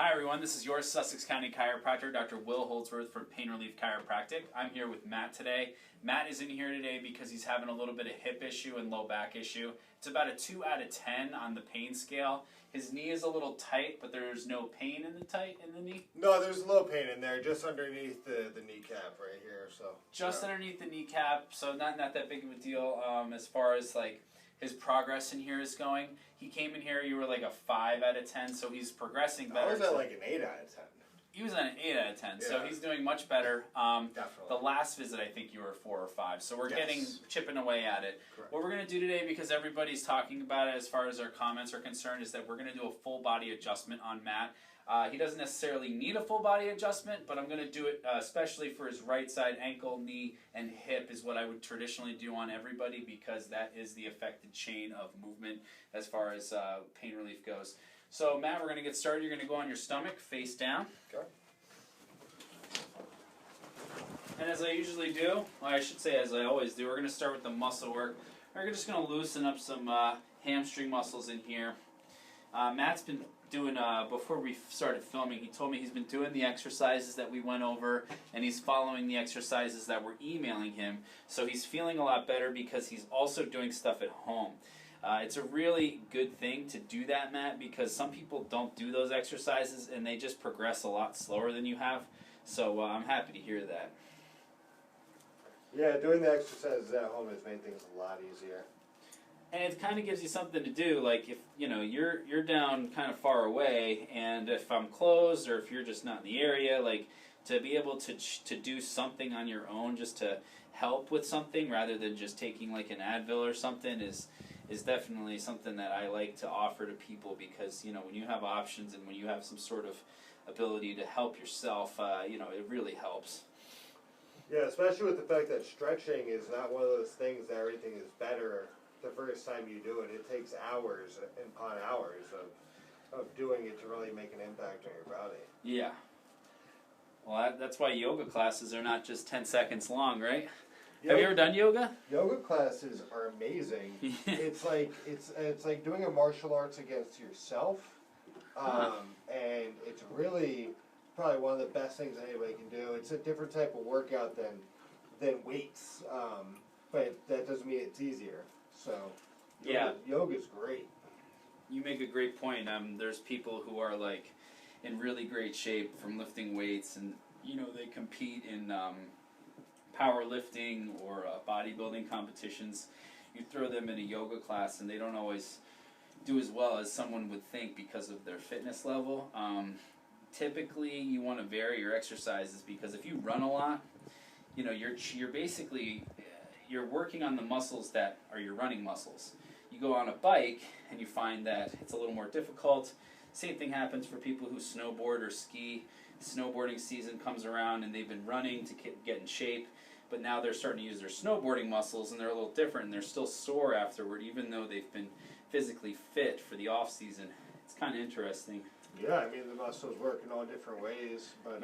Hi everyone, this is your Sussex County chiropractor, Dr. Will Holdsworth from Pain Relief Chiropractic. I'm here with Matt today. Matt is in here today because he's having a little bit of hip issue and low back issue. It's about a 2 out of 10 on the pain scale. His knee is a little tight, but there's no pain in the knee? No, there's a little pain in there, just underneath the kneecap right here. So just underneath the kneecap, so not that big of a deal as far as like his progress in here is going. He came in here, you were like a 5 out of 10, so he's progressing better. I was at like an 8 out of 10. He was at an 8 out of 10, yeah. So he's doing much better. Definitely. The last visit, I think you were 4 or 5, so we're chipping away at it. Correct. What we're going to do today, because everybody's talking about it as far as our comments are concerned, is that we're going to do a full body adjustment on Matt. He doesn't necessarily need a full body adjustment, but I'm going to do it especially for his right side ankle, knee, and hip is what I would traditionally do on everybody because that is the affected chain of movement as far as pain relief goes. So Matt, we're going to get started. You're going to go on your stomach, face down. Okay. And as I usually do, well, I should say as I always do, we're going to start with the muscle work. We're just going to loosen up some hamstring muscles in here. Matt's been doing, before we started filming, he told me he's been doing the exercises that we went over, and he's following the exercises that we're emailing him. So he's feeling a lot better because he's also doing stuff at home. It's a really good thing to do that, Matt, because some people don't do those exercises and they just progress a lot slower than you have. So I'm happy to hear that. Yeah, doing the exercises at home has made things a lot easier. And it kind of gives you something to do, like if you're down kind of far away, and if I'm closed or if you're just not in the area, like to be able to do something on your own just to help with something rather than just taking like an Advil or something is definitely something that I like to offer to people because when you have options and when you have some sort of ability to help yourself, it really helps. Yeah, especially with the fact that stretching is not one of those things that everything is better the first time you do it. It takes hours upon hours of doing it to really make an impact on your body. Yeah. Well, that's why yoga classes are not just 10 seconds long, right? Have you ever done yoga? Yoga classes are amazing. It's like doing a martial arts against yourself, and it's really probably one of the best things anybody can do. It's a different type of workout than weights, but that doesn't mean it's easier. So, yoga's great. You make a great point. There's people who are like in really great shape from lifting weights, and they compete in powerlifting or bodybuilding competitions. You throw them in a yoga class, and they don't always do as well as someone would think because of their fitness level. Typically, you want to vary your exercises because if you run a lot, you're basically you're working on the muscles that are your running muscles. You go on a bike and you find that it's a little more difficult. Same thing happens for people who snowboard or ski. Snowboarding season comes around and they've been running to get in shape, but now they're starting to use their snowboarding muscles and they're a little different and they're still sore afterward even though they've been physically fit for the off season. It's kind of interesting. Yeah, I mean the muscles work in all different ways, but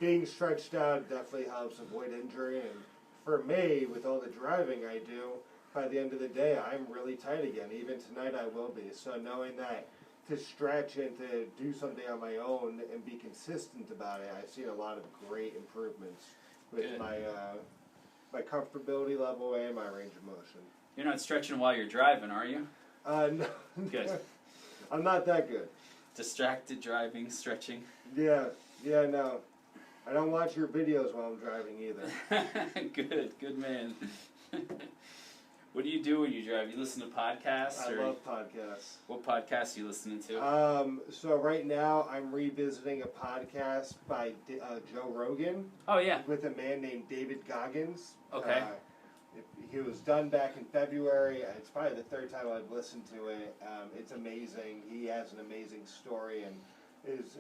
being stretched out definitely helps avoid injury. And for me, with all the driving I do, by the end of the day, I'm really tight again. Even tonight I will be. So knowing that to stretch and to do something on my own and be consistent about it, I see a lot of great improvements with my comfortability level and my range of motion. You're not stretching while you're driving, are you? No. Good. I'm not that good. Distracted driving, stretching? Yeah, no. I don't watch your videos while I'm driving either. Good man. What do you do when you drive? You listen to podcasts? I love podcasts. What podcasts are you listening to? So right now I'm revisiting a podcast by Joe Rogan. Oh, yeah. With a man named David Goggins. Okay. He was done back in February. It's probably the third time I've listened to it. It's amazing. He has an amazing story and is...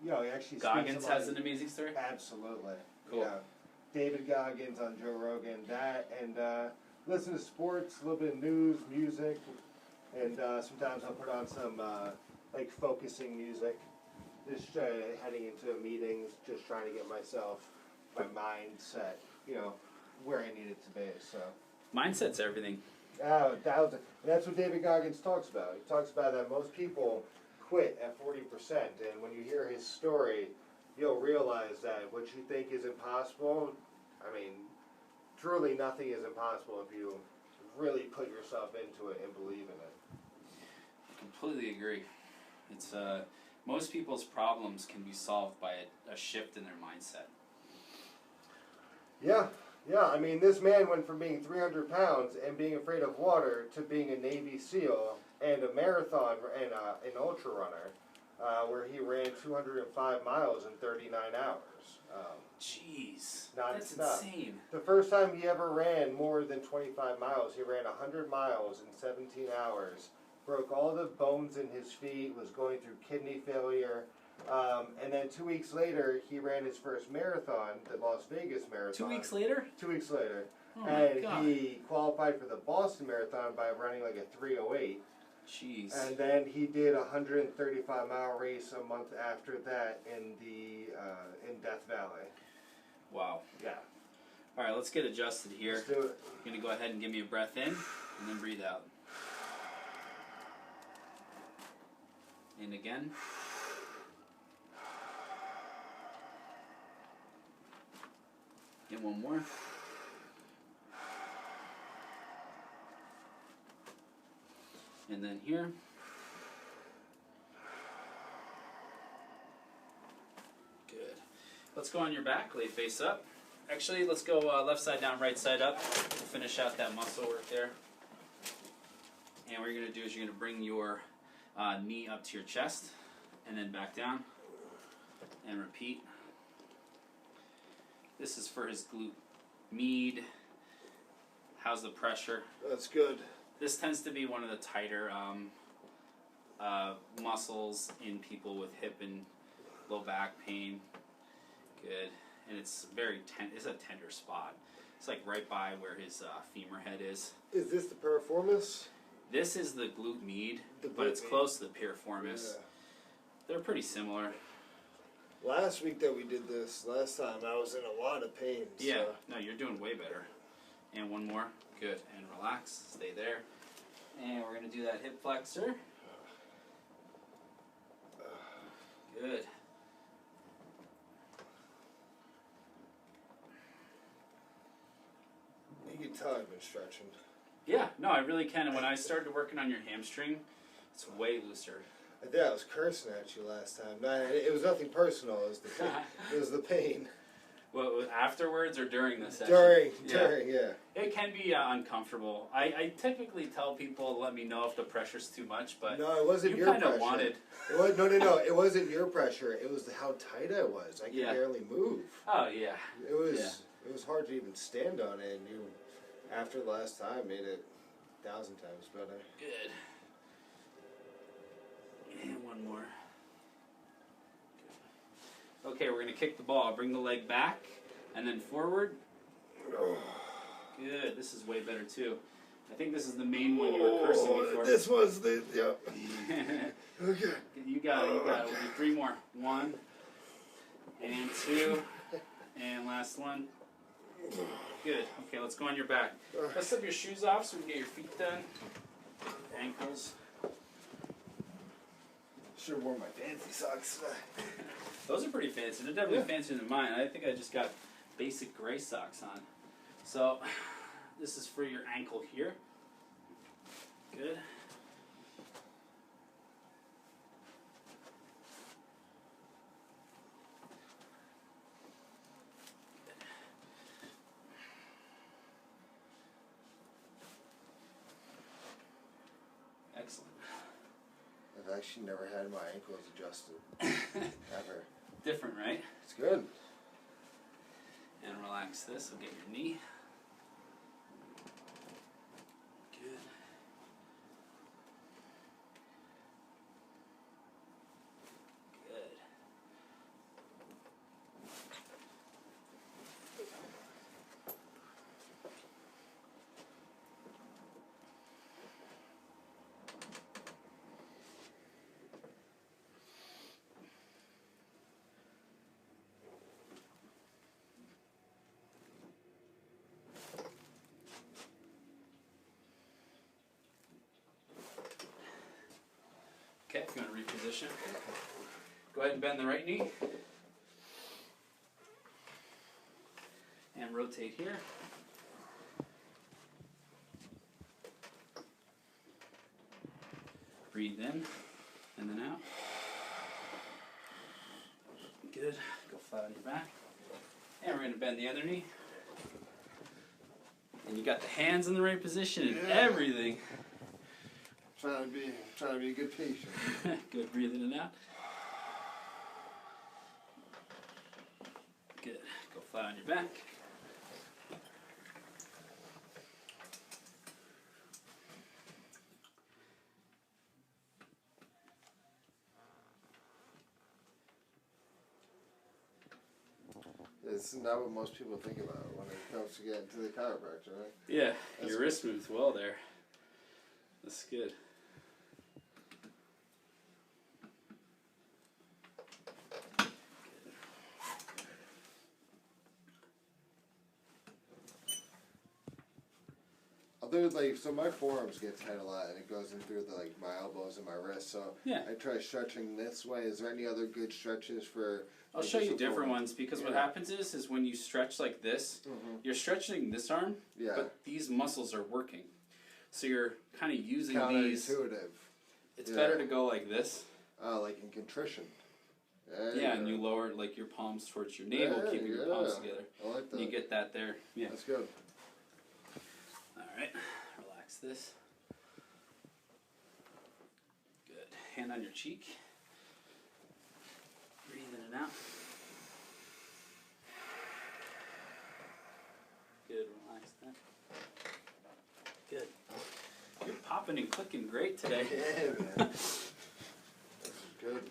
he actually Goggins has an amazing story? Absolutely. Cool. Yeah. David Goggins on Joe Rogan, that, and listen to sports, a little bit of news, music, and sometimes I'll put on some like focusing music. Just heading into meetings, just trying to get my mind set, where I need it to be. So Mindset's everything. that's what David Goggins talks about. He talks about that most people quit at 40%. And when you hear his story, you'll realize that what you think is impossible, I mean, truly nothing is impossible if you really put yourself into it and believe in it. Completely agree. It's most people's problems can be solved by a shift in their mindset. Yeah. I mean, this man went from being 300 pounds and being afraid of water to being a Navy SEAL and a marathon and an ultra runner, where he ran 205 miles in 39 hours. Jeez, That's insane. The first time he ever ran more than 25 miles, he ran 100 miles in 17 hours, broke all the bones in his feet, was going through kidney failure, and then 2 weeks later, he ran his first marathon, the Las Vegas Marathon. 2 weeks later? 2 weeks later. Oh my and God. He qualified for the Boston Marathon by running like a 3:08. Jeez. And then he did a 135-mile race a month after that in Death Valley. Wow. Yeah. All right, let's get adjusted here. Let's do it. You're going to go ahead and give me a breath in, and then breathe out. In again. And one more. And then here. Good. Let's go on your back, lay face up. Actually, let's go left side down, right side up. Finish out that muscle work there. And what you're going to do is you're going to bring your knee up to your chest, and then back down, and repeat. This is for his glute med. How's the pressure? That's good. This tends to be one of the tighter muscles in people with hip and low back pain. Good. And it's it's a tender spot. It's like right by where his femur head is. Is this the piriformis? This is the glute med, but it's close to the piriformis. Yeah. They're pretty similar. Last week that we did this, last time, I was in a lot of pain. Yeah, So. no, you're doing way better. And one more. Good. And relax. Stay there. And we're going to do that hip flexor. Good. You can tell I've been stretching. Yeah, no, I really can. And when I started working on your hamstring, it's way looser. I think I was cursing at you last time. No, it was nothing personal. It was the pain. It was the pain. Well, afterwards or during the session? During, yeah. It can be uncomfortable. I typically tell people to let me know if the pressure's too much, but No, it wasn't you your kind pressure. of wanted. It was, no. It wasn't your pressure. It was how tight I was. I could Yeah. barely move. Oh, yeah. It was hard to even stand on it. And you, after the last time, made it 1,000 times better. Good. And one more. Good. Okay, we're going to kick the ball. Bring the leg back and then forward. Good. This is way better, too. I think this is the main one you were cursing before. This was the, Okay. You got it. We'll do 3 more. 1 and 2 and last one. Good. Okay, let's go on your back. Let's take your shoes off so we can get your feet done. Ankles. Should have worn my fancy socks today. Those are pretty fancy. They're definitely fancier than mine. I think I just got basic gray socks on. So, this is for your ankle here. Good. Excellent. I've actually never had my ankles adjusted. Ever. Different, right? It's good. And relax this. We'll get your knee. Good. Good. position. Go ahead and bend the right knee. And rotate here. Breathe in and then out. Good. Go flat on your back. And we're going to bend the other knee. And you got the hands in the right position and everything. Trying to be a good patient. Good. Breathe in and out. Good. Go flat on your back. It's not what most people think about when it comes to getting to the chiropractor, right? Yeah, your wrist moves well there. That's good. So my forearms get tight a lot, and it goes in through my elbows and my wrists. So yeah. I try stretching this way. Is there any other good stretches for? I'll show you different ones because what happens is when you stretch like this, you're stretching this arm, but these muscles are working. So you're kind of using these. Counterintuitive. It's better to go like this. Like in contrition. And you lower your palms towards your navel, keeping your palms together. I like that. You get that there. Yeah. That's good. All right. Relax this. Good. Hand on your cheek. Breathe in and out. Good. Relax that. Good. You're popping and clicking great today. Yeah, man. This is good.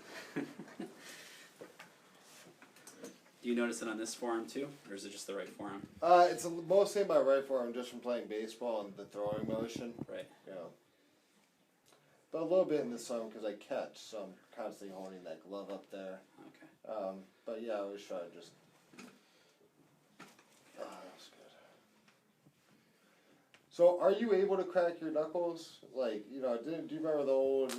Do you notice it on this forearm too, or is it just the right forearm? It's mostly my right forearm, just from playing baseball and the throwing motion. Right. Yeah. But a little bit in the sun because I catch, so I'm constantly holding that glove up there. Okay. But yeah, I always try to just. That's good. So, are you able to crack your knuckles? Do you remember the whole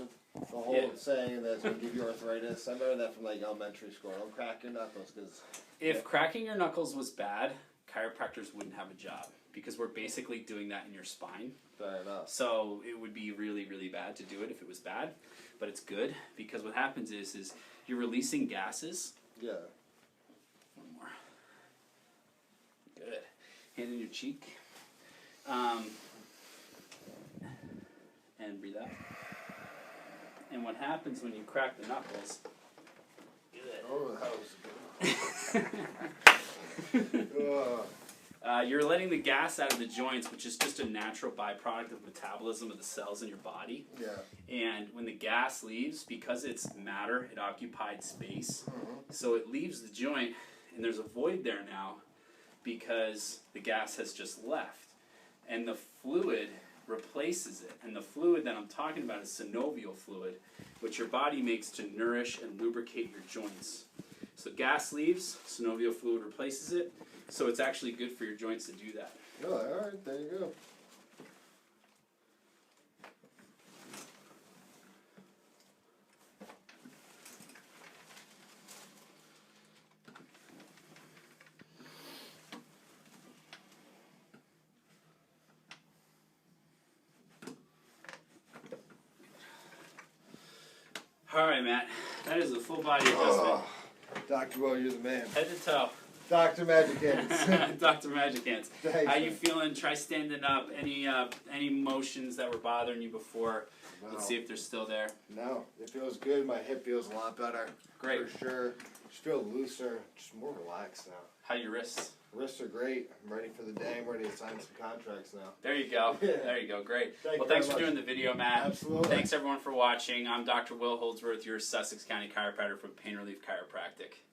saying that's going to give you arthritis? I remember that from elementary school. Don't crack your knuckles because. If cracking your knuckles was bad, chiropractors wouldn't have a job because we're basically doing that in your spine. Fair enough. So it would be really, really bad to do it if it was bad, but it's good because what happens is you're releasing gases. Yeah. One more. Good. Hand in your cheek. And breathe out. And what happens when you crack the knuckles? Good. Oh, that was good. You're letting the gas out of the joints, which is just a natural byproduct of metabolism of the cells in your body. Yeah. And when the gas leaves, because it's matter, it occupied space. So it leaves the joint, and there's a void there now because the gas has just left. And the fluid replaces it. And the fluid that I'm talking about is synovial fluid, which your body makes to nourish and lubricate your joints. So gas leaves, synovial fluid replaces it. So it's actually good for your joints to do that. Oh, all right, there you go. All right, Matt. That is a full body adjustment. Dr. Will, you're the man. Head to toe. Dr. Magic Hands. Dr. Magic Hands. Thanks, How you man. feeling? Try standing up. Any motions that were bothering you before? No. Let's see if they're still there. No, it feels good. My hip feels a lot better. Great. For sure. Just feel looser. Just more relaxed now. How are your wrists? Wrists are great. I'm ready for the day. I'm ready to sign some contracts now. There you go. Yeah. There you go. Great. Thank Well, you thanks very for much. doing the video, Matt. Absolutely. Thanks, everyone, for watching. I'm Dr. Will Holdsworth, your Sussex County chiropractor from Pain Relief Chiropractic.